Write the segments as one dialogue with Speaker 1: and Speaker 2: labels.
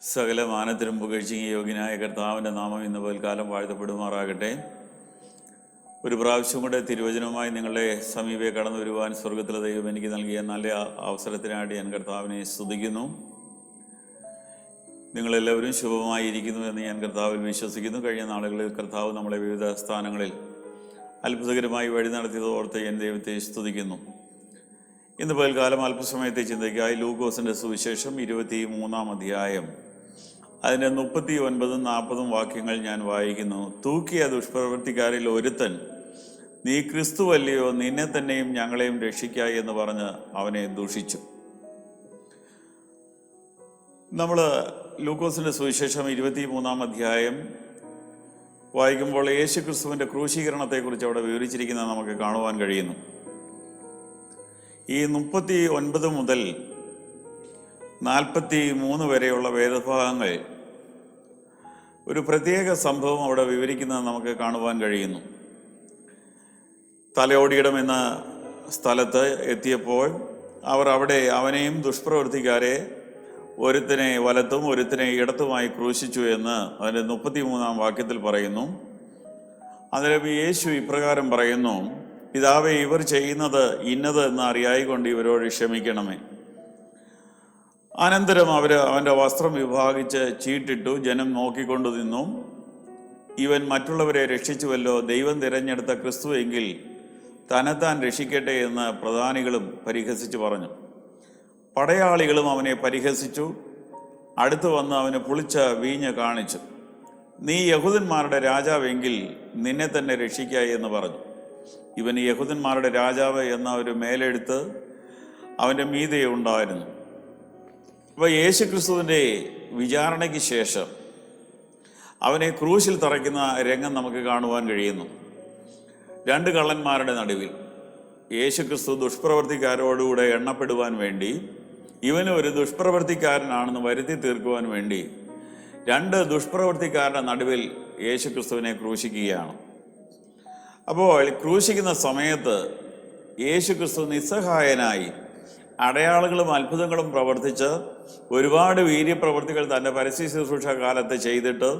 Speaker 1: സകല മാനത്തിനും പുകഴ്ചയും യോഗ്യനായ കർത്താവിൻ്റെ നാമം ഇന്ന് പൽക്കാലം വാഴ്ത്തപ്പെടുമാറാകട്ടെ. ഒരു പ്രാവശ്യം കൂടെ തിരുവചനവുമായി നിങ്ങളുടെ സമീപേ കടന്നു വരുവാൻ സ്വർഗത്തിലെ ദൈവം എനിക്ക് നൽകിയ നല്ല അവസരത്തിനായിട്ട് ഞാൻ കർത്താവിനെ സ്തുതിക്കുന്നു. നിങ്ങളെല്ലാവരും ശുഭമായിരിക്കുന്നു എന്ന് ഞാൻ കർത്താവിൽ വിശ്വസിക്കുന്നു. കഴിഞ്ഞ നാളുകളിൽ കർത്താവ് നമ്മളെ വിവിധ സ്ഥാനങ്ങളിൽ അത്ഭുതകരമായി വഴി നടത്തിയത് ഓർത്ത് ഞാൻ ദൈവത്തെ സ്തുതിക്കുന്നു. ഇന്ന് പൽക്കാലം അല്പസമയത്തെ ചിന്തയ്ക്കായി ലൂക്കോസിൻ്റെ സുവിശേഷം 23-ാം അധ്യായം അതിൻ്റെ 39-40 വാക്യങ്ങൾ ഞാൻ വായിക്കുന്നു. തൂക്കിയ ദുഷ്പ്രവൃത്തിക്കാരിൽ ഒരുത്തൻ, നീ ക്രിസ്തുവല്ലയോ, നിന്നെ തന്നെയും ഞങ്ങളെയും രക്ഷിക്കായി എന്ന് പറഞ്ഞ് അവനെ ദുഷിച്ചു. നമ്മൾ ലൂക്കോസിൻ്റെ സുവിശേഷം 23-ാം അധ്യായം വായിക്കുമ്പോൾ യേശു ക്രിസ്തുവിൻ്റെ ക്രൂശീകരണത്തെക്കുറിച്ച് അവിടെ വിവരിച്ചിരിക്കുന്നത് നമുക്ക് കാണുവാൻ കഴിയുന്നു. ഈ 39 മുതൽ 43 വരെയുള്ള വേദഭാഗങ്ങൾ ഒരു പ്രത്യേക സംഭവം അവിടെ വിവരിക്കുന്നത് നമുക്ക് കാണുവാൻ കഴിയുന്നു. തലയോടിയിടം എന്ന സ്ഥലത്ത് എത്തിയപ്പോൾ അവർ അവിടെ അവനെയും ദുഷ്പ്രവൃത്തിക്കാരെ ഒരുത്തനെ വലത്തും ഒരുത്തനെ ഇടത്തുമായി ക്രൂശിച്ചു എന്ന് അതിൻ്റെ 33-ാം വാക്യത്തിൽ പറയുന്നു. അന്നേരം യേശു ഇപ്രകാരം പറയുന്നു, പിതാവേ, ഇവർ ചെയ്യുന്നത് ഇന്നത് എന്ന് അറിയായിക്കൊണ്ട് ഇവരോട് ക്ഷമിക്കണമേ. അനന്തരം അവൻ്റെ വസ്ത്രം വിഭാഗിച്ച് ചീട്ടിട്ടു. ജനം നോക്കിക്കൊണ്ടു നിന്നു. ഇവൻ മറ്റുള്ളവരെ രക്ഷിച്ചുവല്ലോ, ദൈവം തിരഞ്ഞെടുത്ത ക്രിസ്തു എങ്കിൽ തന്നെത്താൻ രക്ഷിക്കട്ടെ എന്ന് പ്രധാനികളും പരിഹസിച്ചു പറഞ്ഞു. പടയാളികളും അവനെ പരിഹസിച്ചു. അടുത്തു വന്ന് അവന് പുളിച്ച വീഞ്ഞ് കാണിച്ചു. നീ യഹൂദന്മാരുടെ രാജാവെങ്കിൽ നിന്നെ തന്നെ രക്ഷിക്കായി എന്ന് പറഞ്ഞു. ഇവൻ യഹൂദന്മാരുടെ രാജാവ് എന്ന ഒരു മേലെഴുത്ത് അവൻ്റെ മീതെ ഉണ്ടായിരുന്നു. അപ്പോൾ യേശു ക്രിസ്തുവിൻ്റെ വിചാരണയ്ക്ക് ശേഷം അവനെ ക്രൂശിൽ തറയ്ക്കുന്ന രംഗം നമുക്ക് കാണുവാൻ കഴിയുന്നു. 2 കള്ളന്മാരുടെ നടുവിൽ യേശു ക്രിസ്തു ദുഷ്പ്രവർത്തിക്കാരോടുകൂടെ എണ്ണപ്പെടുവാൻ വേണ്ടി, ഇവന് ഒരു ദുഷ്പ്രവർത്തിക്കാരനാണെന്ന് വരുത്തി തീർക്കുവാൻ വേണ്ടി 2 ദുഷ്പ്രവർത്തിക്കാരുടെ നടുവിൽ യേശു ക്രിസ്തുവിനെ ക്രൂശിക്കുകയാണ്. അപ്പോൾ ക്രൂശിക്കുന്ന സമയത്ത് യേശു ക്രിസ്തു നിസ്സഹായനായി അടയാളങ്ങളും അത്ഭുതങ്ങളും പ്രവർത്തിച്ച് ഒരുപാട് വീര്യപ്രവർത്തികൾ തൻ്റെ പരസ്യ ശുശ്രൂഷ കാലത്ത് ചെയ്തിട്ട്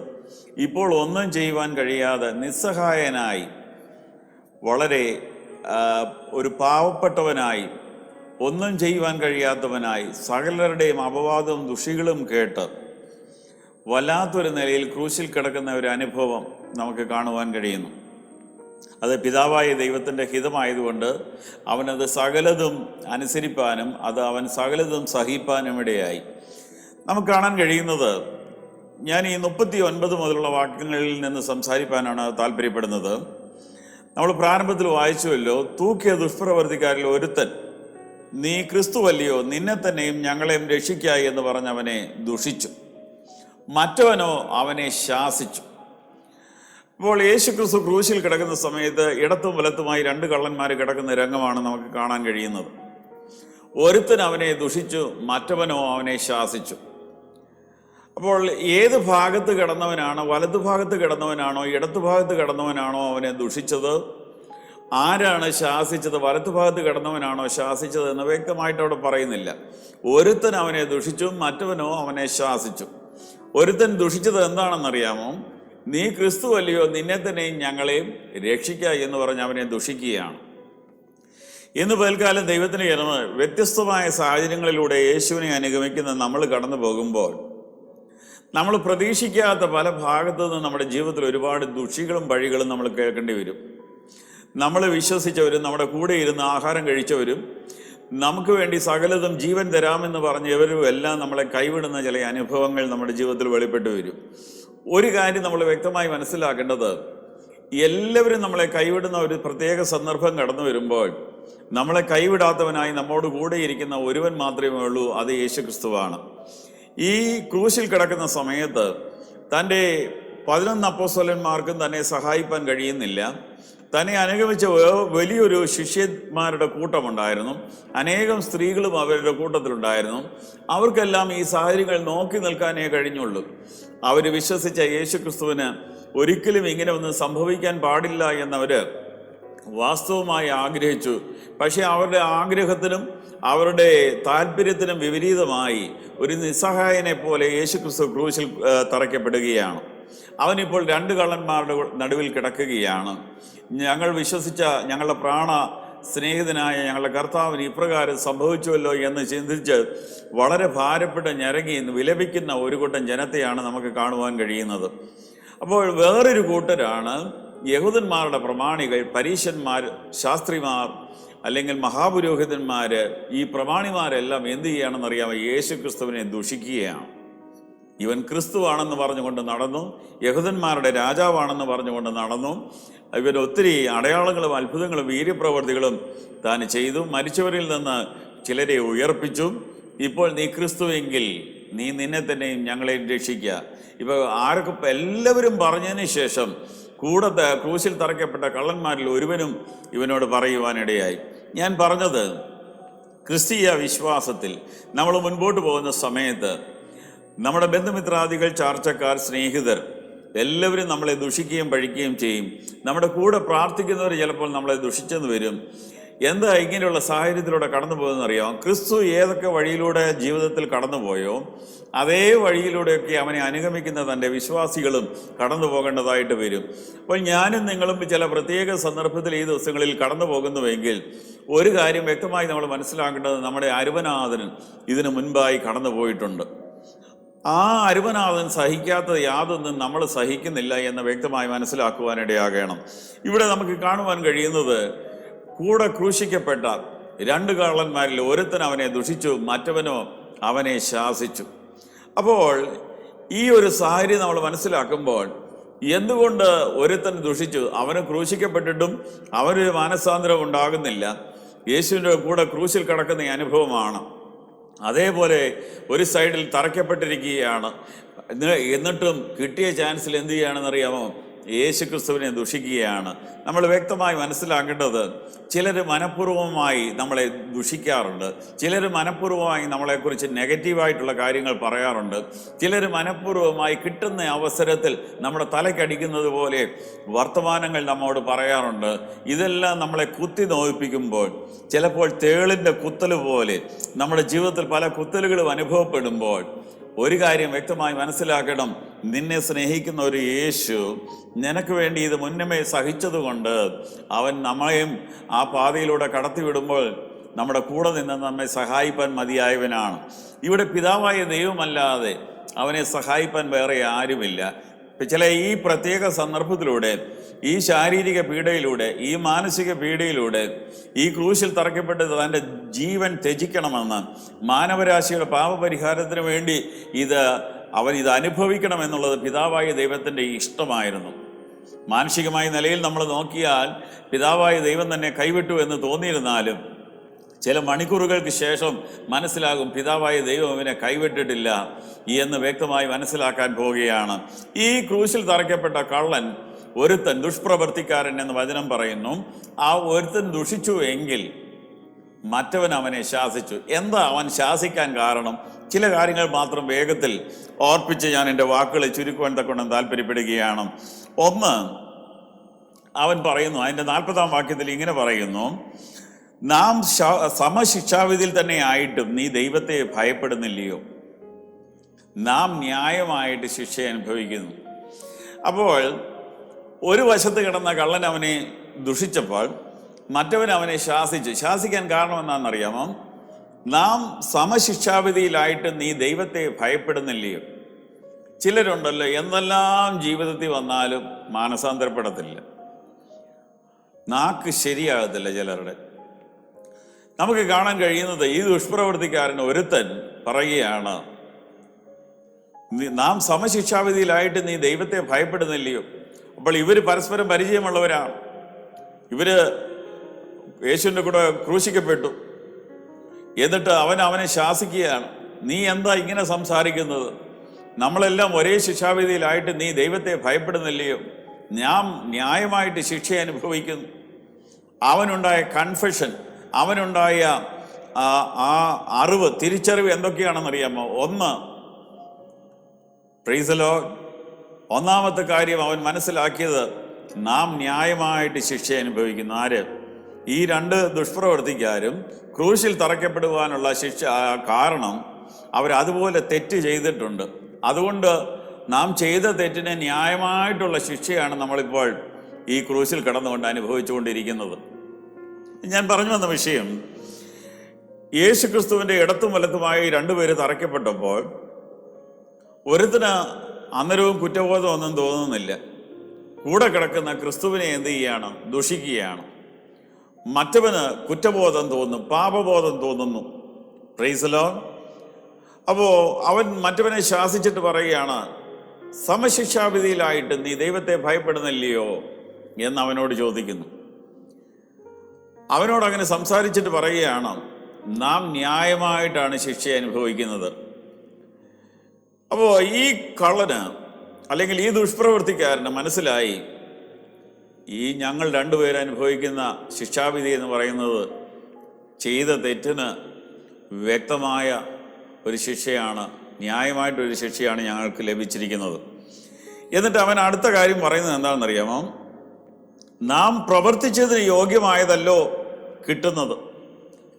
Speaker 1: ഇപ്പോൾ ഒന്നും ചെയ്യുവാൻ കഴിയാതെ നിസ്സഹായനായി, വളരെ ഒരു പാവപ്പെട്ടവനായി, ഒന്നും ചെയ്യുവാൻ കഴിയാത്തവനായി, സകലരുടെയും അപവാദവും ദുഷികളും കേട്ട് വല്ലാത്തൊരു നിലയിൽ ക്രൂശിൽ കിടക്കുന്ന ഒരു അനുഭവം നമുക്ക് കാണുവാൻ കഴിയുന്നു. അത് പിതാവായ ദൈവത്തിൻ്റെ ഹിതമായതുകൊണ്ട് അവനത് സകലതും അനുസരിപ്പാനും അവൻ സകലതും സഹിപ്പാനും ഇടയായി. നമുക്ക് കാണാൻ കഴിയുന്നത്, ഞാൻ ഈ 39 മുതലുള്ള വാക്യങ്ങളിൽ നിന്ന് സംസാരിപ്പാനാണ് താല്പര്യപ്പെടുന്നത്. നമ്മൾ പ്രാരംഭത്തിൽ വായിച്ചുവല്ലോ, തൂക്കിയ ദുഷ്പ്രവർത്തിക്കാരിൽ ഒരുത്തൻ, നീ ക്രിസ്തുവല്ലയോ, നിന്നെ തന്നെയും ഞങ്ങളെയും രക്ഷിക്കായി എന്ന് പറഞ്ഞവനെ ദുഷിച്ചു. മറ്റവനോ അവനെ ശാസിച്ചു. അപ്പോൾ യേശു ക്രിസ്തു ക്രൂശിൽ കിടക്കുന്ന സമയത്ത് ഇടത്തും വലത്തുമായി 2 കള്ളന്മാർ കിടക്കുന്ന രംഗമാണ് നമുക്ക് കാണാൻ കഴിയുന്നത്. ഒരുത്തൻ അവനെ ദുഷിച്ചു, മറ്റവനോ അവനെ ശാസിച്ചു. അപ്പോൾ ഏത് ഭാഗത്ത് കിടന്നവനാണ്, വലതുഭാഗത്ത് കിടന്നവനാണോ ഇടത്തുഭാഗത്ത് കിടന്നവനാണോ അവനെ ദുഷിച്ചത്, ആരാണ് ശാസിച്ചത്, വലത്തുഭാഗത്ത് കിടന്നവനാണോ ശാസിച്ചത് എന്ന് വ്യക്തമായിട്ട് അവിടെ പറയുന്നില്ല. ഒരുത്തൻ അവനെ ദുഷിച്ചു, മറ്റവനോ അവനെ ശാസിച്ചു. ഒരുത്തൻ ദുഷിച്ചത് എന്താണെന്നറിയാമോ? നീ ക്രിസ്തുവല്ലയോ, നിന്നെ തന്നെയും ഞങ്ങളെയും രക്ഷിക്കുക എന്ന് പറഞ്ഞ് അവനെ ദുഷിക്കുകയാണ്. ഇന്ന് പൽക്കാലം ദൈവത്തിന് ജനമ വ്യത്യസ്തമായ സാഹചര്യങ്ങളിലൂടെ യേശുവിനെ അനുഗമിക്കുന്ന നമ്മൾ കടന്നു പോകുമ്പോൾ നമ്മൾ പ്രതീക്ഷിക്കാത്ത പല ഭാഗത്തു നിന്ന് നമ്മുടെ ജീവിതത്തിൽ ഒരുപാട് ദുഷികളും വഴികളും നമ്മൾ കേൾക്കേണ്ടി വരും. നമ്മൾ വിശ്വസിച്ചവരും നമ്മുടെ കൂടെ ഇരുന്ന് ആഹാരം കഴിച്ചവരും നമുക്ക് വേണ്ടി സകലതും ജീവൻ തരാമെന്ന് പറഞ്ഞവരും എല്ലാം നമ്മളെ കൈവിടുന്ന ചില അനുഭവങ്ങൾ നമ്മുടെ ജീവിതത്തിൽ വെളിപ്പെട്ടു വരും. ഒരു കാര്യം നമ്മൾ വ്യക്തമായി മനസ്സിലാക്കേണ്ടത്, എല്ലാവരും നമ്മളെ കൈവിടുന്ന ഒരു പ്രത്യേക സന്ദർഭം കടന്നു വരുമ്പോൾ നമ്മളെ കൈവിടാത്തവനായി നമ്മോട് കൂടെ ഇരിക്കുന്ന ഒരുവൻ മാത്രമേ ഉള്ളൂ, അത് യേശു ക്രിസ്തുവാണ്. ഈ ക്രൂശിൽ കിടക്കുന്ന സമയത്ത് തൻ്റെ 11 അപ്പോസ്തലന്മാർക്കും തന്നെ സഹായിപ്പാൻ കഴിയുന്നില്ല. തന്നെ അനുഗമിച്ച വലിയൊരു ശിഷ്യന്മാരുടെ കൂട്ടമുണ്ടായിരുന്നു. അനേകം സ്ത്രീകളും അവരുടെ കൂട്ടത്തിലുണ്ടായിരുന്നു. അവർക്കെല്ലാം ഈ സാഹചര്യങ്ങൾ നോക്കി നിൽക്കാനേ കഴിഞ്ഞുള്ളൂ. അവർ വിശ്വസിച്ച യേശു ക്രിസ്തുവിന് ഒരിക്കലും ഇങ്ങനെ ഒന്നും സംഭവിക്കാൻ പാടില്ല എന്നവർ വാസ്തവമായി ആഗ്രഹിച്ചു. പക്ഷെ അവരുടെ ആഗ്രഹത്തിനും അവരുടെ താല്പര്യത്തിനും വിപരീതമായി ഒരു നിസ്സഹായനെ പോലെ യേശുക്രിസ്തു ക്രൂശിൽ തറയ്ക്കപ്പെടുകയാണ്. അവനിപ്പോൾ രണ്ട് കള്ളന്മാരുടെ നടുവിൽ കിടക്കുകയാണ്. ഞങ്ങൾ വിശ്വസിച്ച ഞങ്ങളുടെ പ്രാണ സ്നേഹിതനായ ഞങ്ങളുടെ കർത്താവിന് ഇപ്രകാരം സംഭവിച്ചുവല്ലോ എന്ന് ചിന്തിച്ച് വളരെ ഭാരപ്പെട്ട് ഞരങ്ങി വിലപിക്കുന്ന ഒരു കൂട്ടം ജനത്തെയാണ് നമുക്ക് കാണുവാൻ കഴിയുന്നത്. അപ്പോൾ വേറൊരു കൂട്ടരാണ് യഹൂദന്മാരുടെ പ്രമാണികൾ, പരീശന്മാർ, ശാസ്ത്രിമാർ അല്ലെങ്കിൽ മഹാപുരോഹിതന്മാർ. ഈ പ്രമാണിമാരെല്ലാം എന്ത് ചെയ്യുകയാണെന്നറിയാമോ? യേശു ക്രിസ്തുവിനെ ദുഷിക്കുകയാണ്. ഇവൻ ക്രിസ്തുവാണെന്ന് പറഞ്ഞുകൊണ്ട് നടന്നു, യഹൂദന്മാരുടെ രാജാവാണെന്ന് പറഞ്ഞുകൊണ്ട് നടന്നു. ഇവൻ ഒത്തിരി അടയാളങ്ങളും അത്ഭുതങ്ങളും വീര്യപ്രവർത്തികളും താൻ ചെയ്തു. മരിച്ചവരിൽ നിന്ന് ചിലരെ ഉയർപ്പിച്ചു. ഇപ്പോൾ നീ ക്രിസ്തുവെങ്കിൽ നീ നിന്നെ തന്നെയും ഞങ്ങളെയും രക്ഷിക്കുക. ഇപ്പോൾ ആരൊക്കെ എല്ലാവരും പറഞ്ഞതിന് ശേഷം കൂടെ ക്രൂശിൽ തറയ്ക്കപ്പെട്ട കള്ളന്മാരിൽ ഒരുവനും ഇവനോട് പറയുവാനിടയായി. ഞാൻ പറഞ്ഞത്, ക്രിസ്തീയ വിശ്വാസത്തിൽ നമ്മൾ മുൻപോട്ട് പോകുന്ന സമയത്ത് നമ്മുടെ ബന്ധുമിത്രാദികൾ, ചാർച്ചക്കാർ, സ്നേഹിതർ എല്ലാവരും നമ്മളെ ദുഷിക്കുകയും പഴിക്കുകയും ചെയ്യും. നമ്മുടെ കൂടെ പ്രാർത്ഥിക്കുന്നവർ ചിലപ്പോൾ നമ്മളെ ദുഷിച്ചെന്ന് വരും. എന്താ ഇങ്ങനെയുള്ള സാഹചര്യത്തിലൂടെ കടന്നു പോകുന്നറിയാം? ക്രിസ്തു ഏതൊക്കെ വഴിയിലൂടെ ജീവിതത്തിൽ കടന്നുപോയോ അതേ വഴിയിലൂടെയൊക്കെ അവനെ അനുഗമിക്കുന്ന തൻ്റെ വിശ്വാസികളും കടന്നു പോകേണ്ടതായിട്ട് വരും. അപ്പോൾ ഞാനും നിങ്ങളും ചില പ്രത്യേക സന്ദർഭത്തിൽ ഈ ദിവസങ്ങളിൽ കടന്നു പോകുന്നുവെങ്കിൽ ഒരു കാര്യം വ്യക്തമായി നമ്മൾ മനസ്സിലാക്കേണ്ടത്, നമ്മുടെ അരുവനാഥൻ ഇതിനു മുൻപായി കടന്നു പോയിട്ടുണ്ട്. ആ അരുവനാഥൻ സഹിക്കാത്തത് യാതൊന്നും നമ്മൾ സഹിക്കുന്നില്ല എന്ന് വ്യക്തമായി മനസ്സിലാക്കുവാനിടയാകണം. ഇവിടെ നമുക്ക് കാണുവാൻ കഴിയുന്നത്, കൂടെ ക്രൂശിക്കപ്പെട്ട രണ്ട് കള്ളന്മാരിൽ ഒരുത്തൻ അവനെ ദുഷിച്ചു, മറ്റവനോ അവനെ ശാസിച്ചു. അപ്പോൾ ഈ ഒരു സാഹചര്യം നമ്മൾ മനസ്സിലാക്കുമ്പോൾ എന്തുകൊണ്ട് ഒരുത്തൻ ദുഷിച്ചു? അവന് ക്രൂശിക്കപ്പെട്ടിട്ടും അവനൊരു മാനസാന്തരം ഉണ്ടാകുന്നില്ല. യേശുവിൻ്റെ കൂടെ ക്രൂശിൽ കിടക്കുന്ന ഈ അനുഭവമാണ്. അതേപോലെ ഒരു സൈഡിൽ തറയ്ക്കപ്പെട്ടിരിക്കുകയാണ്. എന്നിട്ടും കിട്ടിയ ചാൻസിൽ എന്ത് ചെയ്യുകയാണെന്നറിയാമോ? യേശു ക്രിസ്തുവിനെ ദുഷിക്കുകയാണ്. നമ്മൾ വ്യക്തമായി മനസ്സിലാക്കേണ്ടത്, ചിലർ മനഃപൂർവ്വമായി നമ്മളെ ദുഷിക്കാറുണ്ട്, ചിലർ മനഃപൂർവ്വമായി നമ്മളെക്കുറിച്ച് നെഗറ്റീവായിട്ടുള്ള കാര്യങ്ങൾ പറയാറുണ്ട്, ചിലർ മനഃപൂർവ്വമായി കിട്ടുന്ന അവസരത്തിൽ നമ്മുടെ തലക്കടിക്കുന്നത് പോലെ വർത്തമാനങ്ങൾ നമ്മോട് പറയാറുണ്ട്. ഇതെല്ലാം നമ്മളെ കുത്തി നോയിപ്പിക്കുമ്പോൾ, ചിലപ്പോൾ തേളിൻ്റെ കുത്തൽ പോലെ നമ്മുടെ ജീവിതത്തിൽ പല കുത്തലുകളും അനുഭവപ്പെടുമ്പോൾ ഒരു കാര്യം വ്യക്തമായി മനസ്സിലാക്കണം, നിന്നെ സ്നേഹിക്കുന്ന ഒരു യേശു നിനക്ക് വേണ്ടി ഇത് മുന്നമേ സഹിച്ചതുകൊണ്ട് അവൻ നമ്മളെയും ആ പാതയിലൂടെ കടത്തിവിടുമ്പോൾ നമ്മുടെ കൂടെ നിന്ന് നമ്മെ സഹായിപ്പാൻ മതിയായവനാണ്. ഇവിടെ പിതാവായ ദൈവമല്ലാതെ അവനെ സഹായിപ്പാൻ വേറെ ആരുമില്ല. ചില ഈ പ്രത്യേക സന്ദർഭത്തിലൂടെ, ഈ ശാരീരിക പീഡയിലൂടെ, ഈ മാനസിക പീഡയിലൂടെ, ഈ ക്രൂശിൽ തറയ്ക്കപ്പെട്ട് തൻ്റെ ജീവൻ ത്യജിക്കണമെന്ന്, മാനവരാശിയുടെ പാപപരിഹാരത്തിന് വേണ്ടി അവൻ ഇത് അനുഭവിക്കണമെന്നുള്ളത് പിതാവായ ദൈവത്തിൻ്റെ ഇഷ്ടമായിരുന്നു. മാനുഷികമായ നിലയിൽ നമ്മൾ നോക്കിയാൽ പിതാവായ ദൈവം തന്നെ കൈവിട്ടു എന്ന് തോന്നിയിരുന്നാലും ചില മണിക്കൂറുകൾക്ക് ശേഷം മനസ്സിലാകും പിതാവായ ദൈവം അവനെ കൈവിട്ടിട്ടില്ല എന്ന് വ്യക്തമായി മനസ്സിലാക്കാൻ പോവുകയാണ്. ഈ ക്രൂശിൽ തറയ്ക്കപ്പെട്ട കള്ളൻ ഒരുത്തൻ, ദുഷ്പ്രവർത്തിക്കാരൻ എന്ന് വചനം പറയുന്നു. ആ ഒരുത്തൻ ദുഷിച്ചു എങ്കിൽ മറ്റവൻ അവനെ ശാസിച്ചു. എന്താ അവൻ ശാസിക്കാൻ കാരണം? ചില കാര്യങ്ങൾ മാത്രം വേഗത്തിൽ ഓർപ്പിച്ച് ഞാൻ എൻ്റെ വാക്കുകളെ ചുരുക്കുവാൻ തക്കൊണ്ട് താല്പര്യപ്പെടുകയാണ്. ഒന്ന്, അവൻ പറയുന്നു, അതിൻ്റെ 40-ാം വാക്യത്തിൽ ഇങ്ങനെ പറയുന്നു, നാം സമശിക്ഷാവിധിയിൽ തന്നെ ആയിട്ടും നീ ദൈവത്തെ ഭയപ്പെടുന്നില്ലയോ? നാം ന്യായമായിട്ട് ശിക്ഷ അനുഭവിക്കുന്നു. അപ്പോൾ ഒരു വശത്ത് കിടന്ന കള്ളൻ അവനെ ദുഷിച്ചപ്പോൾ മറ്റവൻ അവനെ ശാസിക്കാൻ കാരണം എന്താണെന്നറിയാമോ? നാം സമശിക്ഷാവിധിയിലായിട്ട് നീ ദൈവത്തെ ഭയപ്പെടുന്നില്ലയോ? ചിലരുണ്ടല്ലോ, എന്തെല്ലാം ജീവിതത്തിൽ വന്നാലും മാനസാന്തരപ്പെടത്തില്ല, നാക്ക് ശരിയാകത്തില്ല ചിലരുടെ. നമുക്ക് കാണാൻ കഴിയുന്നത്, ഈ ദുഷ്പ്രവർത്തിക്കാരൻ ഒരുത്തൻ പറയുകയാണ്, നാം സമശിക്ഷാവിധിയിലായിട്ട് നീ ദൈവത്തെ ഭയപ്പെടുന്നില്ലയോ? അപ്പോൾ ഇവർ പരസ്പരം പരിചയമുള്ളവരാണ്. ഇവര് യേശുവിൻ്റെ കൂടെ ക്രൂശിക്കപ്പെട്ടു. എന്നിട്ട് അവനെ ശാസിക്കുകയാണ്, നീ എന്താ ഇങ്ങനെ സംസാരിക്കുന്നത്? നമ്മളെല്ലാം ഒരേ ശിക്ഷാവിധിയിലായിട്ട് നീ ദൈവത്തെ ഭയപ്പെടുന്നില്ലയോ? ഞാൻ ന്യായമായിട്ട് ശിക്ഷ അനുഭവിക്കുന്നു. അവനുണ്ടായ കൺഫെഷൻ, അവനുണ്ടായ ആ അറിവ്, തിരിച്ചറിവ് എന്തൊക്കെയാണെന്നറിയാമോ? ഒന്ന്, പ്രൈസ് ദി ലോർഡ്, ഒന്നാമത്തെ കാര്യം അവൻ മനസ്സിലാക്കിയത്, നാം ന്യായമായിട്ട് ശിക്ഷ അനുഭവിക്കുന്നു. ആര്? ഈ രണ്ട് ദുഷ്പ്രവർത്തിക്കാരും ക്രൂശിൽ തറയ്ക്കപ്പെടുവാനുള്ള ശിക്ഷ കാരണം അവരതുപോലെ തെറ്റ് ചെയ്തിട്ടുണ്ട്. അതുകൊണ്ട് നാം ചെയ്ത തെറ്റിന് ന്യായമായിട്ടുള്ള ശിക്ഷയാണ് നമ്മളിപ്പോൾ ഈ ക്രൂശിൽ കിടന്നുകൊണ്ട് അനുഭവിച്ചുകൊണ്ടിരിക്കുന്നത്. ഞാൻ പറഞ്ഞു വന്ന വിഷയം, യേശു ക്രിസ്തുവിൻ്റെ ഇടത്തും വലത്തുമായി രണ്ടുപേര് തറയ്ക്കപ്പെട്ടപ്പോൾ ഒരുത്തിന് അന്നേരവും കുറ്റബോധമൊന്നും തോന്നുന്നില്ല. കൂടെ കിടക്കുന്ന ക്രിസ്തുവിനെ എന്ത് ചെയ്യാണ്? ദുഷിക്കുകയാണ്. മറ്റവന് കുറ്റബോധം തോന്നും, പാപബോധം തോന്നുന്നു. Price the Lord. അപ്പോൾ അവൻ മറ്റവനെ ശാസിച്ചിട്ട് പറയുകയാണ്, സമശിക്ഷാവിധിയിലായിട്ട് നീ ദൈവത്തെ ഭയപ്പെടുന്നില്ലയോ എന്ന് അവനോട് ചോദിക്കുന്നു. അവനോട് അങ്ങനെ സംസാരിച്ചിട്ട് പറയുകയാണ്, നാം ന്യായമായിട്ടാണ് ശിക്ഷ അനുഭവിക്കുന്നത്. അപ്പോൾ ഈ കള്ളന് അല്ലെങ്കിൽ ഈ ദുഷ്പ്രവൃത്തിക്കാരന് മനസ്സിലായി, ഈ ഞങ്ങൾ രണ്ടുപേരും അനുഭവിക്കുന്ന ശിക്ഷാവിധി എന്ന് പറയുന്നത് ചെയ്ത തെറ്റിന് വ്യക്തമായ ഒരു ശിക്ഷയാണ്, ന്യായമായിട്ടൊരു ശിക്ഷയാണ് ഞങ്ങൾക്ക് ലഭിച്ചിരിക്കുന്നത്. എന്നിട്ട് അവൻ അടുത്ത കാര്യം പറയുന്നത് എന്താണെന്നറിയാമോ? നാം പ്രവർത്തിച്ചതിന് യോഗ്യമായതല്ലോ കിട്ടുന്നത്.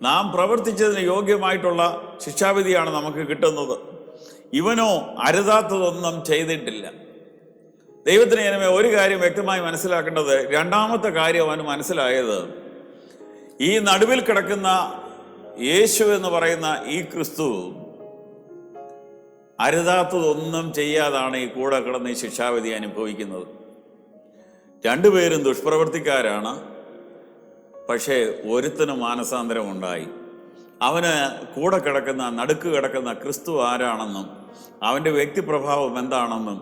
Speaker 1: നാം പ്രവർത്തിച്ചതിന് യോഗ്യമായിട്ടുള്ള ശിക്ഷാവിധിയാണ് നമുക്ക് കിട്ടുന്നത്. ഇവനോ അരുതാത്തതൊന്നും ചെയ്തിട്ടില്ല. ദൈവത്തിന് ഇനിമേ ഒരു കാര്യം വ്യക്തമായി മനസ്സിലാക്കേണ്ടത്, രണ്ടാമത്തെ കാര്യം അവന് മനസ്സിലായത്, ഈ നടുവിൽ കിടക്കുന്ന യേശു എന്ന് പറയുന്ന ഈ ക്രിസ്തു അരുതാത്തതൊന്നും ചെയ്യാതാണ് ഈ കൂടെ കിടന്ന് ഈ ശിക്ഷാവിധി അനുഭവിക്കുന്നത്. രണ്ടുപേരും ദുഷ്പ്രവർത്തിക്കാരാണ്. പക്ഷേ ഒരുത്തന് മാനസാന്തരം ഉണ്ടായി. അവന് കൂടെ കിടക്കുന്ന, നടുക്ക് കിടക്കുന്ന ക്രിസ്തു ആരാണെന്നും അവൻ്റെ വ്യക്തിപ്രഭാവം എന്താണെന്നും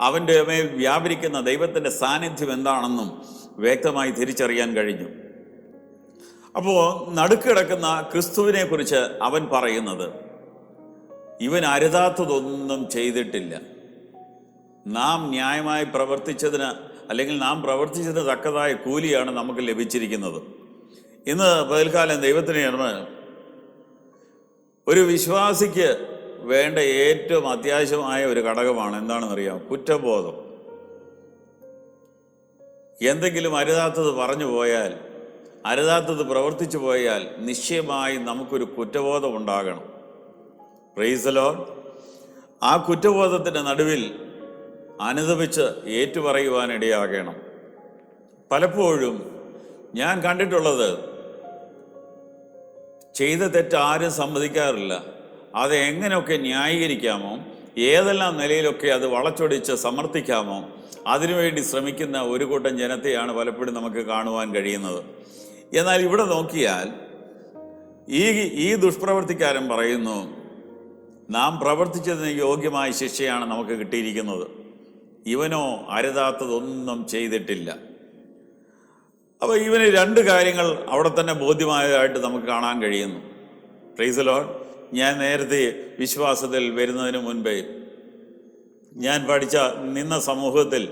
Speaker 1: അവൻ്റെ മേൽ വ്യാപരിക്കുന്ന ദൈവത്തിൻ്റെ സാന്നിധ്യം എന്താണെന്നും വ്യക്തമായി തിരിച്ചറിയാൻ കഴിഞ്ഞു. അപ്പോൾ നടുക്ക് കിടക്കുന്ന ക്രിസ്തുവിനെ കുറിച്ച് അവൻ പറയുന്നത്, ഇവൻ അരുതാത്തതൊന്നും ചെയ്തിട്ടില്ല. നാം ന്യായമായി പ്രവർത്തിച്ചതിന് അല്ലെങ്കിൽ നാം പ്രവർത്തിച്ചതിന് തക്കതായ കൂലിയാണ് നമുക്ക് ലഭിച്ചിരിക്കുന്നത്. ഇന്ന് പകൽക്കാലം ദൈവത്തിന് ഒരു വിശ്വാസിക്ക് വേണ്ട ഏറ്റവും അത്യാവശ്യമായ ഒരു ഘടകമാണ് എന്താണെന്നറിയാം? കുറ്റബോധം. എന്തെങ്കിലും അരുതാത്തത് പറഞ്ഞു പോയാൽ, അരുതാത്തത് പ്രവർത്തിച്ചു പോയാൽ നിശ്ചയമായി നമുക്കൊരു കുറ്റബോധം ഉണ്ടാകണം. Price the Lord. ആ കുറ്റബോധത്തിൻ്റെ നടുവിൽ അനുദപിച്ച് ഏറ്റുപറയുവാനിടയാകണം. പലപ്പോഴും ഞാൻ കണ്ടിട്ടുള്ളത്, ചെയ്ത തെറ്റ് ആരും സമ്മതിക്കാറില്ല. അത് എങ്ങനെയൊക്കെ ന്യായീകരിക്കാമോ, ഏതെല്ലാം നിലയിലൊക്കെ അത് വളച്ചൊടിച്ച് സമർത്ഥിക്കാമോ, അതിനുവേണ്ടി ശ്രമിക്കുന്ന ഒരു കൂട്ടം ജനത്തെയാണ് പലപ്പോഴും നമുക്ക് കാണുവാൻ കഴിയുന്നത്. എന്നാൽ ഇവിടെ നോക്കിയാൽ ഈ ദുഷ്പ്രവർത്തിക്കാരൻ പറയുന്നു, നാം പ്രവർത്തിച്ചതിന് യോഗ്യമായ ശിക്ഷയാണ് നമുക്ക് കിട്ടിയിരിക്കുന്നത്. ഇവനോ അരുതാത്തതൊന്നും ചെയ്തിട്ടില്ല. അപ്പോൾ ഇവന് രണ്ട് കാര്യങ്ങൾ അവിടെ തന്നെ ബോധ്യമായതായിട്ട് നമുക്ക് കാണാൻ കഴിയുന്നു. Price the Lord. ഞാൻ നേരത്തെ വിശ്വാസത്തിൽ വരുന്നതിന് മുൻപേ ഞാൻ നിന്ന സമൂഹത്തിൽ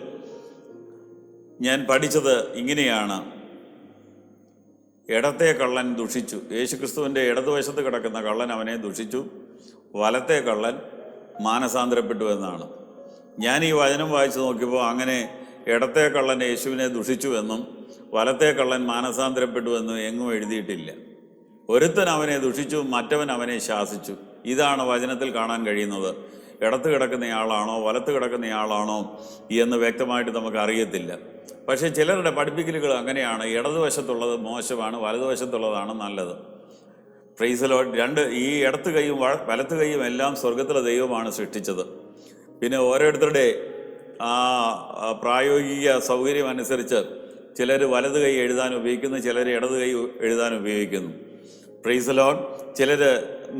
Speaker 1: ഞാൻ പഠിച്ചത് ഇങ്ങനെയാണ്: ഇടത്തെ കള്ളൻ ദുഷിച്ചു. യേശുക്രിസ്തുവിൻ്റെ ഇടതുവശത്ത് കിടക്കുന്ന കള്ളൻ അവനെ ദുഷിച്ചു, വലത്തെ കള്ളൻ മാനസാന്തരപ്പെട്ടു എന്നാണ്. ഞാൻ ഈ വചനം വായിച്ചു നോക്കിയപ്പോൾ അങ്ങനെ ഇടത്തെ കള്ളൻ യേശുവിനെ ദുഷിച്ചു എന്നും വലത്തെ കള്ളൻ മാനസാന്തരപ്പെട്ടു എന്നും എങ്ങും എഴുതിയിട്ടില്ല. ഒരുത്തൻ അവനെ ദുഷിച്ചു, മറ്റവൻ അവനെ ശാസിച്ചു. ഇതാണ് വചനത്തിൽ കാണാൻ കഴിയുന്നത്. ഇടത്ത് കിടക്കുന്നയാളാണോ വലത്ത് കിടക്കുന്നയാളാണോ എന്ന് വ്യക്തമായിട്ട് നമുക്ക് അറിയത്തില്ല. പക്ഷേ ചിലരുടെ പഠിപ്പിക്കലുകൾ അങ്ങനെയാണ്: ഇടതുവശത്തുള്ളത് മോശമാണ്, വലതുവശത്തുള്ളതാണ് നല്ലത്. Price the Lord. ഈ ഇടത്ത് കൈയും വലത്ത് കൈയും എല്ലാം സ്വർഗത്തിലെ ദൈവമാണ് സൃഷ്ടിച്ചത്. പിന്നെ ഓരോരുത്തരുടെ പ്രായോഗിക സൗകര്യം അനുസരിച്ച് ചിലർ വലത് കൈ എഴുതാൻ ഉപയോഗിക്കുന്നു, ചിലർ ഇടത് കൈ എഴുതാൻ ഉപയോഗിക്കുന്നു. Price the Lord. ചിലർ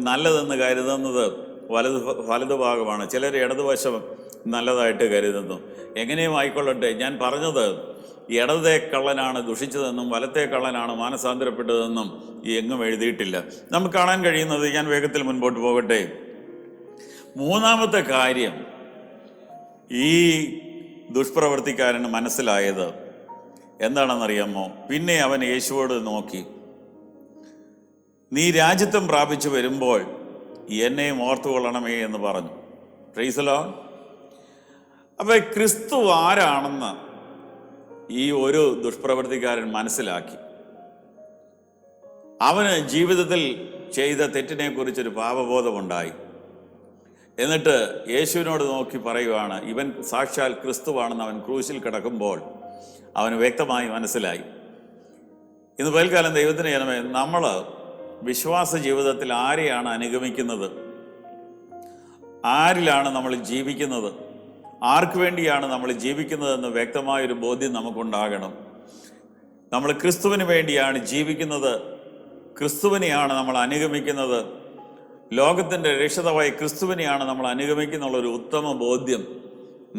Speaker 1: നല്ലതെന്ന് കരുതുന്നത് വലതു ഭാഗമാണ്, ചിലർ ഇടതുവശം നല്ലതായിട്ട് കരുതുന്നു. എങ്ങനെയും ആയിക്കൊള്ളട്ടെ, ഞാൻ പറഞ്ഞത് ഇടത്തെ കള്ളനാണ് ദുഷിച്ചതെന്നും വലത്തെ കള്ളനാണ് മാനസാന്തരപ്പെട്ടതെന്നും എങ്ങും എഴുതിയിട്ടില്ല. നമുക്ക് കാണാൻ കഴിയുന്നത്, ഞാൻ വേഗത്തിൽ മുൻപോട്ട് പോകട്ടെ. മൂന്നാമത്തെ കാര്യം ഈ ദുഷ്പ്രവർത്തിക്കാരന് മനസ്സിലായത് എന്താണെന്നറിയാമോ? പിന്നെ അവൻ യേശുവോട് നോക്കി, നീ രാജ്യത്വം പ്രാപിച്ചു വരുമ്പോൾ എന്നെയും ഓർത്തുകൊള്ളണമേ എന്ന് പറഞ്ഞു. Price the Lord. അപ്പോൾ ക്രിസ്തു ആരാണെന്ന് ഈ ഒരു ദുഷ്പ്രവൃത്തിക്കാരൻ മനസ്സിലാക്കി. അവന് ജീവിതത്തിൽ ചെയ്ത തെറ്റിനെ കുറിച്ചൊരു പാപബോധമുണ്ടായി. എന്നിട്ട് യേശുവിനോട് നോക്കി പറയുവാണ്, ഇവൻ സാക്ഷാൽ ക്രിസ്തുവാണെന്ന് അവൻ ക്രൂശിൽ കിടക്കുമ്പോൾ അവന് വ്യക്തമായി മനസ്സിലായി. ഇന്ന് പൽക്കാലം ദൈവത്തിന് ജനമേ, നമ്മൾ വിശ്വാസ ജീവിതത്തിൽ ആരെയാണ് അനുഗമിക്കുന്നത്? ആരിലാണ് നമ്മൾ ജീവിക്കുന്നത്? ആർക്ക് വേണ്ടിയാണ് നമ്മൾ ജീവിക്കുന്നതെന്ന് വ്യക്തമായൊരു ബോധ്യം നമുക്കുണ്ടാകണം. നമ്മൾ ക്രിസ്തുവിന് വേണ്ടിയാണ് ജീവിക്കുന്നത്, ക്രിസ്തുവിനെയാണ് നമ്മൾ അനുഗമിക്കുന്നത്, ലോകത്തിൻ്റെ രക്ഷിതാവായ ക്രിസ്തുവിനെയാണ് നമ്മൾ അനുഗമിക്കുന്നുള്ളൊരു ഉത്തമ ബോധ്യം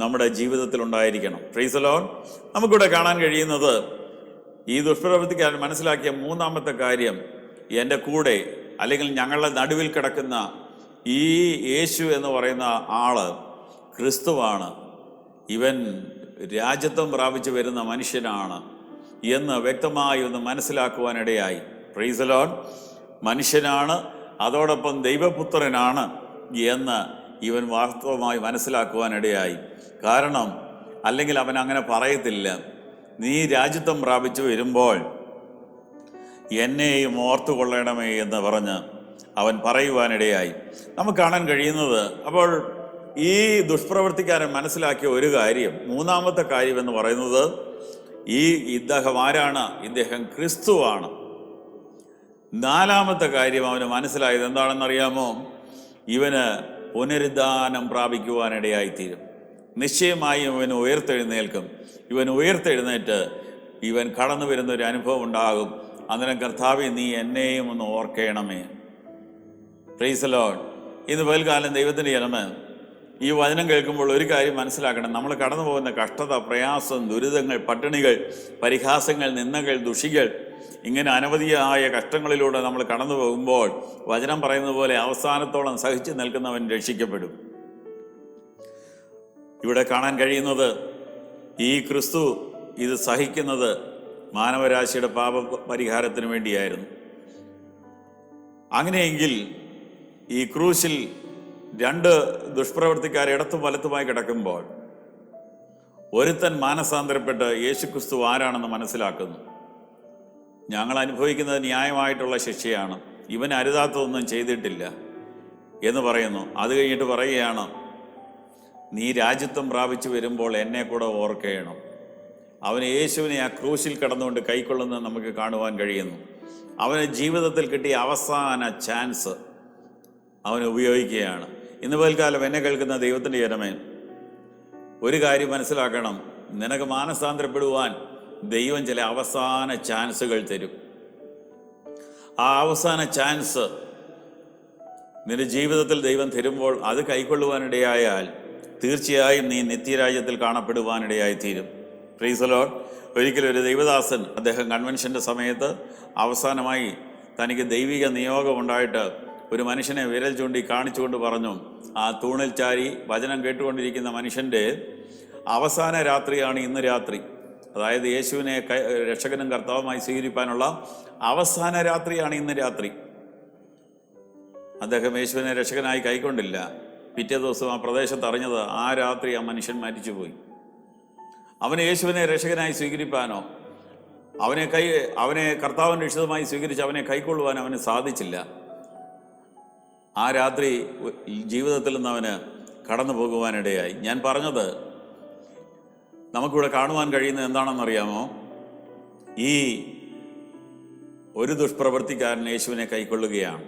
Speaker 1: നമ്മുടെ ജീവിതത്തിൽ ഉണ്ടായിരിക്കണം. Price the Lord. നമുക്കിവിടെ കാണാൻ കഴിയുന്നത് ഈ ദുഷ്പ്രവൃത്തിക്കാരൻ മനസ്സിലാക്കിയ മൂന്നാമത്തെ കാര്യം, എൻ്റെ കൂടെ അല്ലെങ്കിൽ ഞങ്ങളുടെ നടുവിൽ കിടക്കുന്ന ഈ യേശു എന്ന് പറയുന്ന ആള് ക്രിസ്തുവാണ്, ഇവൻ രാജ്യത്വം പ്രാപിച്ചു വരുന്ന മനുഷ്യനാണ് എന്ന് വ്യക്തമായി ഒന്ന് മനസ്സിലാക്കുവാനിടയായി. Price the Lord. മനുഷ്യനാണ്, അതോടൊപ്പം ദൈവപുത്രനാണ് എന്ന് ഇവൻ വാസ്തവമായി മനസ്സിലാക്കുവാനിടയായി. കാരണം അല്ലെങ്കിൽ അവൻ അങ്ങനെ പറയത്തില്ല, നീ രാജ്യത്വം പ്രാപിച്ചു വരുമ്പോൾ എന്നെയും ഓർത്തുകൊള്ളണമേ എന്ന് പറഞ്ഞ് അവൻ പറയുവാനിടയായി. നമുക്ക് കാണാൻ കഴിയുന്നത്, അപ്പോൾ ഈ ദുഷ്പ്രവർത്തിക്കാരൻ മനസ്സിലാക്കിയ ഒരു കാര്യം, മൂന്നാമത്തെ കാര്യം എന്ന് പറയുന്നത്, ഇദ്ദേഹം ആരാണ്? ഇദ്ദേഹം ക്രിസ്തുവാണ്. നാലാമത്തെ കാര്യം അവന് മനസ്സിലായത് എന്താണെന്നറിയാമോ? ഇവന് പുനരുദ്ധാനം പ്രാപിക്കുവാനിടയായിത്തീരും. നിശ്ചയമായും ഇവൻ ഉയർത്തെഴുന്നേൽക്കും. ഇവൻ ഉയർത്തെഴുന്നേറ്റ് ഇവൻ കടന്നു വരുന്നൊരു അനുഭവം ഉണ്ടാകും. അന്നേരം കർത്താവേ, നീ എന്നെയും ഒന്ന് ഓർക്കണമേ. Praise the lord. ഇന്ന് പകൽക്കാലം ദൈവത്തിൻ്റെ ജനമേ, ഈ വചനം കേൾക്കുമ്പോൾ ഒരു കാര്യം മനസ്സിലാക്കണം. നമ്മൾ കടന്നു പോകുന്ന കഷ്ടത, പ്രയാസം, ദുരിതങ്ങൾ, പട്ടിണികൾ, പരിഹാസങ്ങൾ, നിന്ദകൾ, ദുഷികൾ, ഇങ്ങനെ അനവധിയായ കഷ്ടങ്ങളിലൂടെ നമ്മൾ കടന്നു പോകുമ്പോൾ വചനം പറയുന്നത് പോലെ അവസാനത്തോളം സഹിച്ചു നിൽക്കുന്നവൻ രക്ഷിക്കപ്പെടും. ഇവിടെ കാണാൻ കഴിയുന്നത്, ഈ ക്രിസ്തു ഇത് സഹിക്കുന്നത് മാനവരാശിയുടെ പാപ പരിഹാരത്തിന് വേണ്ടിയായിരുന്നു. അങ്ങനെയെങ്കിൽ ഈ ക്രൂശിൽ രണ്ട് ദുഷ്പ്രവർത്തിക്കാർ ഇടത്തും വലത്തുമായി കിടക്കുമ്പോൾ ഒരുത്തൻ മാനസാന്തരപ്പെട്ട് യേശുക്രിസ്തു ആരാണെന്ന് മനസ്സിലാക്കുന്നു. ഞങ്ങൾ അനുഭവിക്കുന്നത് ന്യായമായിട്ടുള്ള ശിക്ഷയാണ്, ഇവൻ അരുതാത്തതൊന്നും ചെയ്തിട്ടില്ല എന്ന് പറയുന്നു. അത് കഴിഞ്ഞിട്ട് പറയുകയാണ്, നീ രാജ്യത്വം പ്രാപിച്ചു വരുമ്പോൾ എന്നെ കൂടെ ഓർക്കണം. അവന് യേശുവിനെ ആ ക്രൂശിൽ കടന്നുകൊണ്ട് കൈക്കൊള്ളുന്നത് നമുക്ക് കാണുവാൻ കഴിയുന്നു. അവന് ജീവിതത്തിൽ കിട്ടിയ അവസാന ചാൻസ് അവൻ ഉപയോഗിക്കുകയാണ്. ഇന്ന് പൽക്കാലം എന്നെ കേൾക്കുന്ന ദൈവത്തിൻ്റെ ജനമേ, ഒരു കാര്യം മനസ്സിലാക്കണം. നിനക്ക് മാനസാന്തരപ്പെടുവാൻ ദൈവം ചില അവസാന ചാൻസുകൾ തരും. ആ അവസാന ചാൻസ് നിന്റെ ജീവിതത്തിൽ ദൈവം തരുമ്പോൾ അത് കൈക്കൊള്ളുവാനിടയായാൽ തീർച്ചയായും നീ നിത്യരാജ്യത്തിൽ കാണപ്പെടുവാനിടയായി തീരും. Price the Lord. ഒരിക്കലും ഒരു ദൈവദാസൻ, അദ്ദേഹം കൺവെൻഷൻ്റെ സമയത്ത് അവസാനമായി തനിക്ക് ദൈവിക നിയോഗമുണ്ടായിട്ട് ഒരു മനുഷ്യനെ വിരൽ ചൂണ്ടി കാണിച്ചുകൊണ്ട് പറഞ്ഞു, ആ തൂണിൽ ചാരി വചനം കേട്ടുകൊണ്ടിരിക്കുന്ന മനുഷ്യൻ്റെ അവസാന രാത്രിയാണ് ഇന്ന് രാത്രി. അതായത് യേശുവിനെ രക്ഷകനും കർത്താവുമായി സ്വീകരിക്കാനുള്ള അവസാന രാത്രിയാണ് ഇന്ന് രാത്രി. അദ്ദേഹം യേശുവിനെ രക്ഷകനായി കൈക്കൊണ്ടില്ല. പിറ്റേ ദിവസം ആ പ്രദേശത്ത് അറിഞ്ഞത് ആ രാത്രി ആ മനുഷ്യൻ മരിച്ചുപോയി. അവന് യേശുവിനെ രക്ഷകനായി സ്വീകരിപ്പാനോ അവനെ കർത്താവിൻ്റെ രക്ഷിതമായി സ്വീകരിച്ച് അവനെ കൈക്കൊള്ളുവാൻ അവന് സാധിച്ചില്ല. ആ രാത്രി ജീവിതത്തിൽ നിന്ന് അവന് കടന്നു പോകുവാനിടയായി. ഞാൻ പറഞ്ഞത്, നമുക്കിവിടെ കാണുവാൻ കഴിയുന്നത് എന്താണെന്നറിയാമോ? ഈ ഒരു ദുഷ്പ്രവൃത്തിക്കാരൻ യേശുവിനെ കൈക്കൊള്ളുകയാണ്.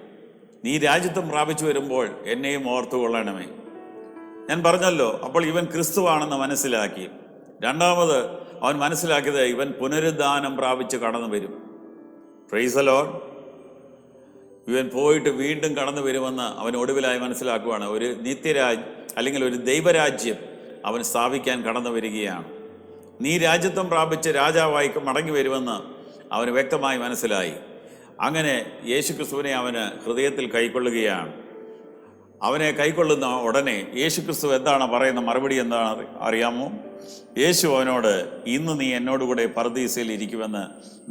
Speaker 1: നീ രാജ്യത്വം പ്രാപിച്ചു വരുമ്പോൾ എന്നെയും ഓർത്തുകൊള്ളണമേ. ഞാൻ പറഞ്ഞല്ലോ, അപ്പോൾ ഇവൻ ക്രിസ്തുവാണെന്ന് മനസ്സിലാക്കി. രണ്ടാമത് അവൻ മനസ്സിലാക്കിയത്, ഇവൻ പുനരുദ്ധാനം പ്രാപിച്ച് കടന്നു വരും. Price the Lord. ഇവൻ പോയിട്ട് വീണ്ടും കടന്നു വരുമെന്ന് അവൻ ഒടുവിലായി മനസ്സിലാക്കുവാണ്. ഒരു അല്ലെങ്കിൽ ഒരു ദൈവരാജ്യം അവൻ സ്ഥാപിക്കാൻ കടന്നു വരികയാണ്. നീ രാജ്യത്വം പ്രാപിച്ച് രാജാവായി മടങ്ങി വരുമെന്ന് അവന് വ്യക്തമായി മനസ്സിലായി. അങ്ങനെ യേശുക്രിസ്തുവിനെ അവന് ഹൃദയത്തിൽ കൈക്കൊള്ളുകയാണ്. അവനെ കൈക്കൊള്ളുന്ന ഉടനെ യേശുക്രിസ്തു എന്താണ് പറയുന്ന മറുപടി എന്താണ് അറിയാമോ? യേശു അവനോട്, ഇന്ന് നീ എന്നോടുകൂടെ പർദീസയിൽ ഇരിക്കുമെന്ന്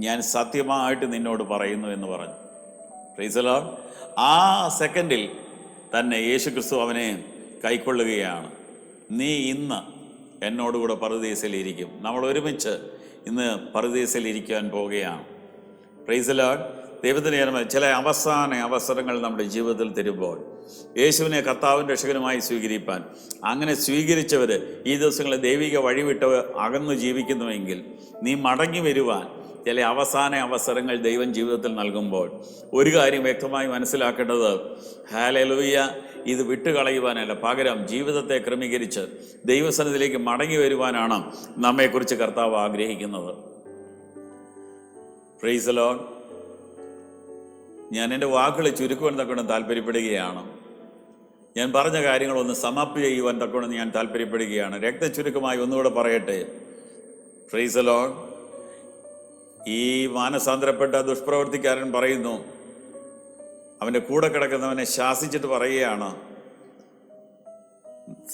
Speaker 1: ഞാൻ സത്യമായിട്ട് നിന്നോട് പറയുന്നു എന്ന് പറഞ്ഞു. Price the Lord. ആ സെക്കൻഡിൽ തന്നെ യേശുക്രിസ്തു അവനെ കൈക്കൊള്ളുകയാണ്. നീ ഇന്ന് എന്നോടുകൂടെ പർദീസയിൽ ഇരിക്കും. നമ്മൾ ഒരുമിച്ച് ഇന്ന് പറുദീസയിൽ ഇരിക്കാൻ പോവുകയാണ്. Price the Lord. ദൈവത്തിന് ചില അവസാന അവസരങ്ങൾ നമ്മുടെ ജീവിതത്തിൽ തരുമ്പോൾ യേശുവിനെ കർത്താവിൻ്റെ രക്ഷകനുമായി സ്വീകരിപ്പാൻ, അങ്ങനെ സ്വീകരിച്ചവർ ഈ ദിവസങ്ങളിൽ ദൈവിക വഴിവിട്ട് അകന്നു ജീവിക്കുന്നുവെങ്കിൽ നീ മടങ്ങി വരുവാൻ ചില അവസാന അവസരങ്ങൾ ദൈവം ജീവിതത്തിൽ നൽകുമ്പോൾ ഒരു കാര്യം വ്യക്തമായി മനസ്സിലാക്കേണ്ടത്, ഹല്ലേലൂയ, ഇത് വിട്ടുകളയുവാനല്ല, പകരം ജീവിതത്തെ ക്രമീകരിച്ച് ദൈവസന്നിധിയിലേക്ക് മടങ്ങി വരുവാനാണ് നമ്മെക്കുറിച്ച് കർത്താവ് ആഗ്രഹിക്കുന്നത്. Price the Lord. ഞാൻ എൻ്റെ വാക്കുകൾ ചുരുക്കുവാൻ തക്കവണ്ണം താല്പര്യപ്പെടുകയാണ്. ഞാൻ പറഞ്ഞ കാര്യങ്ങളൊന്ന് സമാപ്തി ചെയ്യുവാൻ തക്കവണ്ണം ഞാൻ താല്പര്യപ്പെടുകയാണ്. രക്തചുരുക്കമായി ഒന്നുകൂടെ പറയട്ടെ. Price the Lord. ഈ മാനസാന്തരപ്പെട്ട ദുഷ്പ്രവർത്തിക്കാരൻ പറയുന്നു, അവൻ്റെ കൂടെ കിടക്കുന്നവനെ ശാസിച്ചിട്ട് പറയുകയാണ്,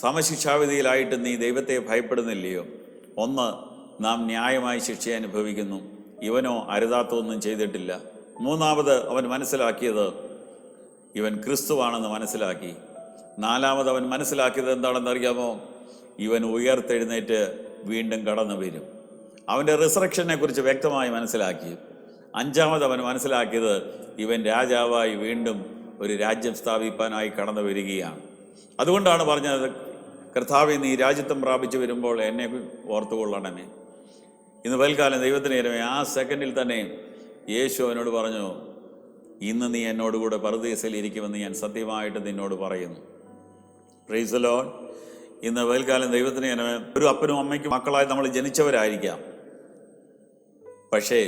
Speaker 1: സമശിക്ഷാവിധിയിലായിട്ട് നീ ദൈവത്തെ ഭയപ്പെടുന്നില്ലയോ? ഒന്ന്, നാം ന്യായമായി ശിക്ഷ അനുഭവിക്കുന്നു, ഇവനോ അരുതാത്തൊന്നും ചെയ്തിട്ടില്ല. മൂന്നാമത് അവൻ മനസ്സിലാക്കിയത് ഇവൻ ക്രിസ്തുവാണെന്ന് മനസ്സിലാക്കി. നാലാമത് അവൻ മനസ്സിലാക്കിയത് എന്താണെന്ന് അറിയാമോ? ഇവൻ ഉയർത്തെഴുന്നേറ്റ് വീണ്ടും കടന്നു വരും. അവൻ്റെ റിസറക്ഷനെ കുറിച്ച് വ്യക്തമായി മനസ്സിലാക്കി. അഞ്ചാമത് അവൻ മനസ്സിലാക്കിയത് ഇവൻ രാജാവായി വീണ്ടും ഒരു രാജ്യം സ്ഥാപിപ്പാനായി കടന്നു വരികയാണ്. അതുകൊണ്ടാണ് പറഞ്ഞത്, കർത്താവേ, നീ രാജ്യത്വം പ്രാപിച്ചു വരുമ്പോൾ എന്നെ ഓർത്തുകൊള്ളണമേ. ഇന്ന് പൽക്കാലം ദൈവത്തിന് നേരമേ ആ സെക്കൻഡിൽ തന്നെ യേശു അവനോട് പറഞ്ഞു, ഇന്ന് നീ എന്നോടുകൂടെ പറുദീസയിൽ ഇരിക്കുമെന്ന് ഞാൻ സത്യമായിട്ട് നിന്നോട് പറയുന്നു. Price the lord. ഇന്ന് പൽക്കാലം ദൈവത്തിന് നേരമേ ഒരു അപ്പനും അമ്മയ്ക്കും മക്കളായി നമ്മൾ ജനിച്ചവരായിരിക്കാം. പക്ഷേ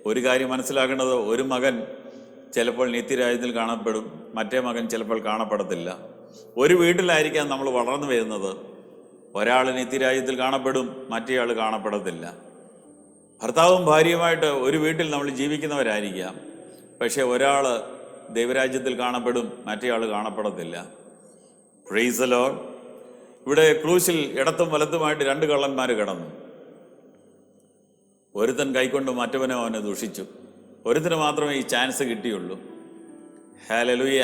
Speaker 1: ഒരു കാര്യം മനസ്സിലാക്കേണ്ടത്, ഒരു മകൻ ചിലപ്പോൾ നിത്യരാജ്യത്തിൽ കാണപ്പെടും, മറ്റേ മകൻ ചിലപ്പോൾ കാണപ്പെടത്തില്ല. ഒരു വീട്ടിലായിരിക്കാം നമ്മൾ വളർന്നു വരുന്നത്. ഒരാൾ നിത്യരാജ്യത്തിൽ കാണപ്പെടും, മറ്റേയാൾ കാണപ്പെടത്തില്ല. ഭർത്താവും ഭാര്യയുമായിട്ട് ഒരു വീട്ടിൽ നമ്മൾ ജീവിക്കുന്നവരായിരിക്കാം. പക്ഷേ ഒരാൾ ദൈവരാജ്യത്തിൽ കാണപ്പെടും, മറ്റേയാൾ കാണപ്പെടത്തില്ല. Price the Lord. ഇവിടെ ക്രൂശിൽ ഇടത്തും വലത്തുമായിട്ട് രണ്ട് കള്ളന്മാർ കിടന്നു. ഒരുത്തൻ കൈക്കൊണ്ട് മറ്റവനെ അവനെ ദുഷിച്ചു. ഒരുത്തന് മാത്രമേ ഈ ചാൻസ് കിട്ടിയുള്ളൂ. ഹല്ലേലൂയ.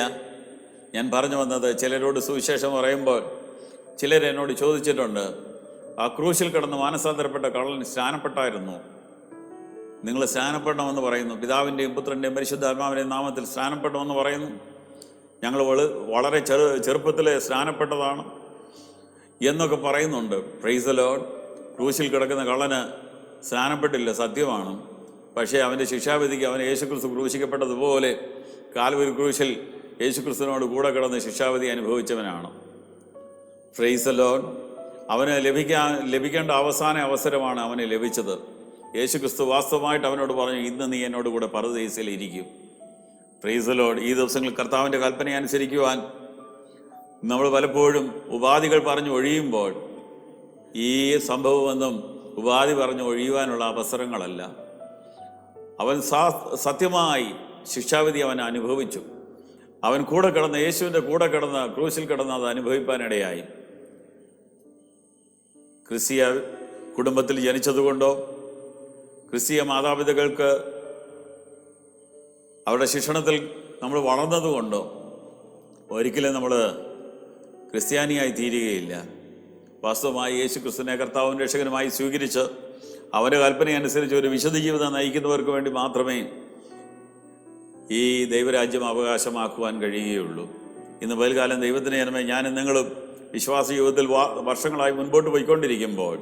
Speaker 1: ഞാൻ പറഞ്ഞു വന്നത്, ചിലരോട് സുവിശേഷം പറയുമ്പോൾ ചിലരെന്നോട് ചോദിച്ചിട്ടുണ്ട്, ആ ക്രൂശിൽ കിടന്ന് മാനസാന്തരപ്പെട്ട കള്ളൻ സ്നാനപ്പെട്ടായിരുന്നു. നിങ്ങൾ സ്നാനപ്പെടണമെന്ന് പറയുന്നു, പിതാവിൻ്റെയും പുത്രൻ്റെയും പരിശുദ്ധാത്മാവിൻ്റെയും നാമത്തിൽ സ്നാനപ്പെടണമെന്ന് പറയുന്നു. ഞങ്ങൾ വളരെ ചെറുപ്പത്തിൽ സ്നാനപ്പെട്ടതാണ് എന്നൊക്കെ പറയുന്നുണ്ട്. Price the Lord. ക്രൂശിൽ കിടക്കുന്ന കള്ളന് സ്നാനപ്പെട്ടില്ല, സത്യമാണ്. പക്ഷേ അവൻ്റെ ശിക്ഷാവിധിക്ക് അവൻ യേശുക്രിസ്തു ക്രൂശിക്കപ്പെട്ടതുപോലെ കാൽവരി ക്രൂശിൽ യേശുക്രിസ്തുവിനോട് കൂടെ കിടന്ന് ശിക്ഷാവിധി അനുഭവിച്ചവനാണ്. Price the Lord. അവന് ലഭിക്കേണ്ട അവസാന അവസരമാണ് അവന് ലഭിച്ചത്. യേശുക്രിസ്തു വാസ്തവമായിട്ട് അവനോട് പറഞ്ഞു, ഇന്ന് നീ എന്നോട് കൂടെ പറുദീസയിൽ ഇരിക്കും. Price the Lord. ഈ ദിവസങ്ങളിൽ കർത്താവിൻ്റെ കൽപ്പന അനുസരിക്കുവാൻ നമ്മൾ പലപ്പോഴും ഉപാധികൾ പറഞ്ഞു ഒഴിയുമ്പോൾ ഈ സംഭവമൊന്നും ഉപാധി പറഞ്ഞു ഒഴിയുവാനുള്ള അവസരങ്ങളല്ല. അവൻ സത്യമായി ശിക്ഷാവിധി അവൻ അനുഭവിച്ചു. അവൻ കൂടെ കിടന്ന്, യേശുവിൻ്റെ കൂടെ കിടന്ന് ക്രൂശിൽ കിടന്ന് അത് അനുഭവിപ്പാനിടയായി. ക്രിസ്തീയ കുടുംബത്തിൽ ജനിച്ചതുകൊണ്ടോ ക്രിസ്തീയ മാതാപിതാക്കൾക്ക് അവരുടെ ശിക്ഷണത്തിൽ നമ്മൾ വളർന്നതുകൊണ്ടോ ഒരിക്കലും നമ്മൾ ക്രിസ്ത്യാനിയായി തീരുകയില്ല. വാസ്തവമായി യേശു ക്രിസ്തുവിനെ കർത്താവും രക്ഷകനുമായി സ്വീകരിച്ച് അവൻ്റെ കൽപ്പനയനുസരിച്ച് ഒരു വിശുദ്ധ ജീവിതം നയിക്കുന്നവർക്ക് വേണ്ടി മാത്രമേ ഈ ദൈവരാജ്യം അവകാശമാക്കുവാൻ കഴിയുകയുള്ളൂ. ഇന്ന് പൽക്കാലം ദൈവത്തിന് ജനമേ, ഞാനും നിങ്ങളും വിശ്വാസ ജീവിതത്തിൽ വർഷങ്ങളായി മുൻപോട്ട് പോയിക്കൊണ്ടിരിക്കുമ്പോൾ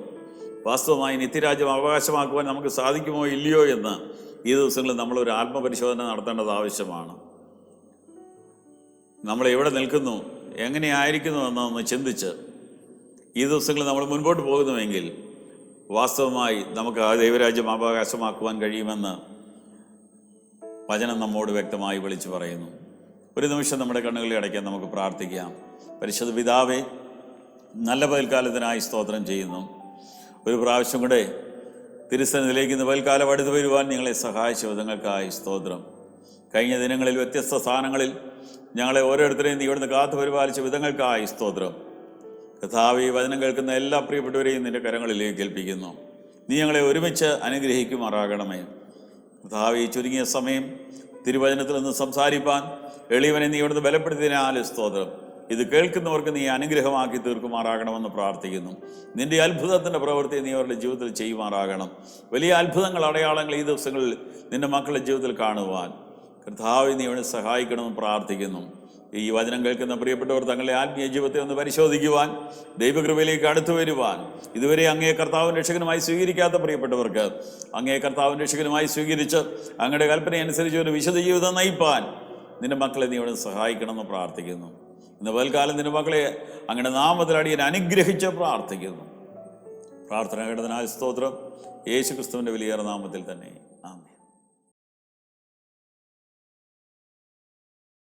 Speaker 1: വാസ്തവമായി നിത്യരാജ്യം അവകാശമാക്കുവാൻ നമുക്ക് സാധിക്കുമോ ഇല്ലയോ എന്ന് ഈ ദിവസങ്ങളിൽ നമ്മളൊരു ആത്മപരിശോധന നടത്തേണ്ടത് ആവശ്യമാണ്. നമ്മൾ എവിടെ നിൽക്കുന്നു, എങ്ങനെയായിരിക്കുന്നു എന്നൊന്ന് ചിന്തിച്ച് ഈ ദിവസങ്ങളിൽ നമ്മൾ മുൻപോട്ട് പോകുന്നുവെങ്കിൽ വാസ്തവമായി നമുക്ക് ആ ദൈവരാജ്യം അവകാശമാക്കുവാൻ കഴിയുമെന്ന് വചനം നമ്മോട് വ്യക്തമായി വിളിച്ചു പറയുന്നു. ഒരു നിമിഷം നമ്മുടെ കണ്ണുകളിൽ അടയ്ക്കാൻ നമുക്ക് പ്രാർത്ഥിക്കാം. പരിശുദ്ധ പിതാവേ, നല്ല പകൽക്കാലത്തിനായി സ്തോത്രം ചെയ്യുന്നു. ഒരു പ്രാവശ്യം കൂടെ തിരുസന്നിധിയിലേക്ക് ഇന്ന് പകൽക്കാലം അടുത്ത് വരുവാൻ നിങ്ങളെ സഹായിച്ച വിധങ്ങൾക്കായി സ്തോത്രം. കഴിഞ്ഞ ദിനങ്ങളിൽ വ്യത്യസ്ത സ്ഥാനങ്ങളിൽ ഞങ്ങളെ ഓരോരുത്തരെയും നീ ഇവിടുന്ന് കാത്തു പരിപാലിച്ച വിധങ്ങൾക്കായി സ്തോത്രം. കർത്താവേ, ഈ വചനം കേൾക്കുന്ന എല്ലാ പ്രിയപ്പെട്ടവരെയും നിന്റെ കരങ്ങളിലേക്ക് ഏൽപ്പിക്കുന്നു. നീ ഞങ്ങളെ ഒരുമിച്ച് അനുഗ്രഹിക്കുമാറാകണമേ. കർത്താവേ, ഈ ചുരുങ്ങിയ സമയം തിരുവചനത്തിൽ നിന്ന് സംസാരിപ്പാൻ എളിയവനെ നീ ഇവിടുന്ന് ബലപ്പെടുത്തിയതിനാൽ സ്തോത്രം. ഇത് കേൾക്കുന്നവർക്ക് നീ അനുഗ്രഹമാക്കി തീർക്കുമാറാകണമെന്ന് പ്രാർത്ഥിക്കുന്നു. നിന്റെ അത്ഭുതത്തിൻ്റെ പ്രവൃത്തി നീ അവരുടെ ജീവിതത്തിൽ ചെയ്യുമാറാകണം. വലിയ അത്ഭുതങ്ങൾ, അടയാളങ്ങൾ ഈ ദിവസങ്ങളിൽ നിന്റെ മക്കളുടെ ജീവിതത്തിൽ കാണുവാൻ കർത്താവേ നീ അവനെ സഹായിക്കണമെന്ന് പ്രാർത്ഥിക്കുന്നു. ഈ വചനം കേൾക്കുന്ന പ്രിയപ്പെട്ടവർ തങ്ങളുടെ ആത്മീയ ജീവിതത്തെ ഒന്ന് പരിശോധിക്കുവാൻ, ദൈവകൃപയിലേക്ക് അടുത്തു വരുവാൻ, ഇതുവരെ അങ്ങേ കർത്താവിൻ രക്ഷകനുമായി സ്വീകരിക്കാത്ത പ്രിയപ്പെട്ടവർക്ക് അങ്ങേ കർത്താവിൻ രക്ഷകനുമായി സ്വീകരിച്ച് അങ്ങയുടെ കൽപ്പനയനുസരിച്ച് ഒരു വിശുദ്ധ ജീവിതം നയിപ്പാൻ നിന്റെ മക്കളെ നീ അവിടെ സഹായിക്കണമെന്ന് പ്രാർത്ഥിക്കുന്നു. ഇന്ന് പൽക്കാലം നിന്റെ മക്കളെ അങ്ങയുടെ നാമത്തിൽ അടിയൻ അനുഗ്രഹിച്ച് പ്രാർത്ഥിക്കുന്നു. പ്രാർത്ഥന കേട്ടതിനാൽ സ്തോത്രം. യേശു ക്രിസ്തുവിൻ്റെ വലിയേറെ നാമത്തിൽ തന്നെ.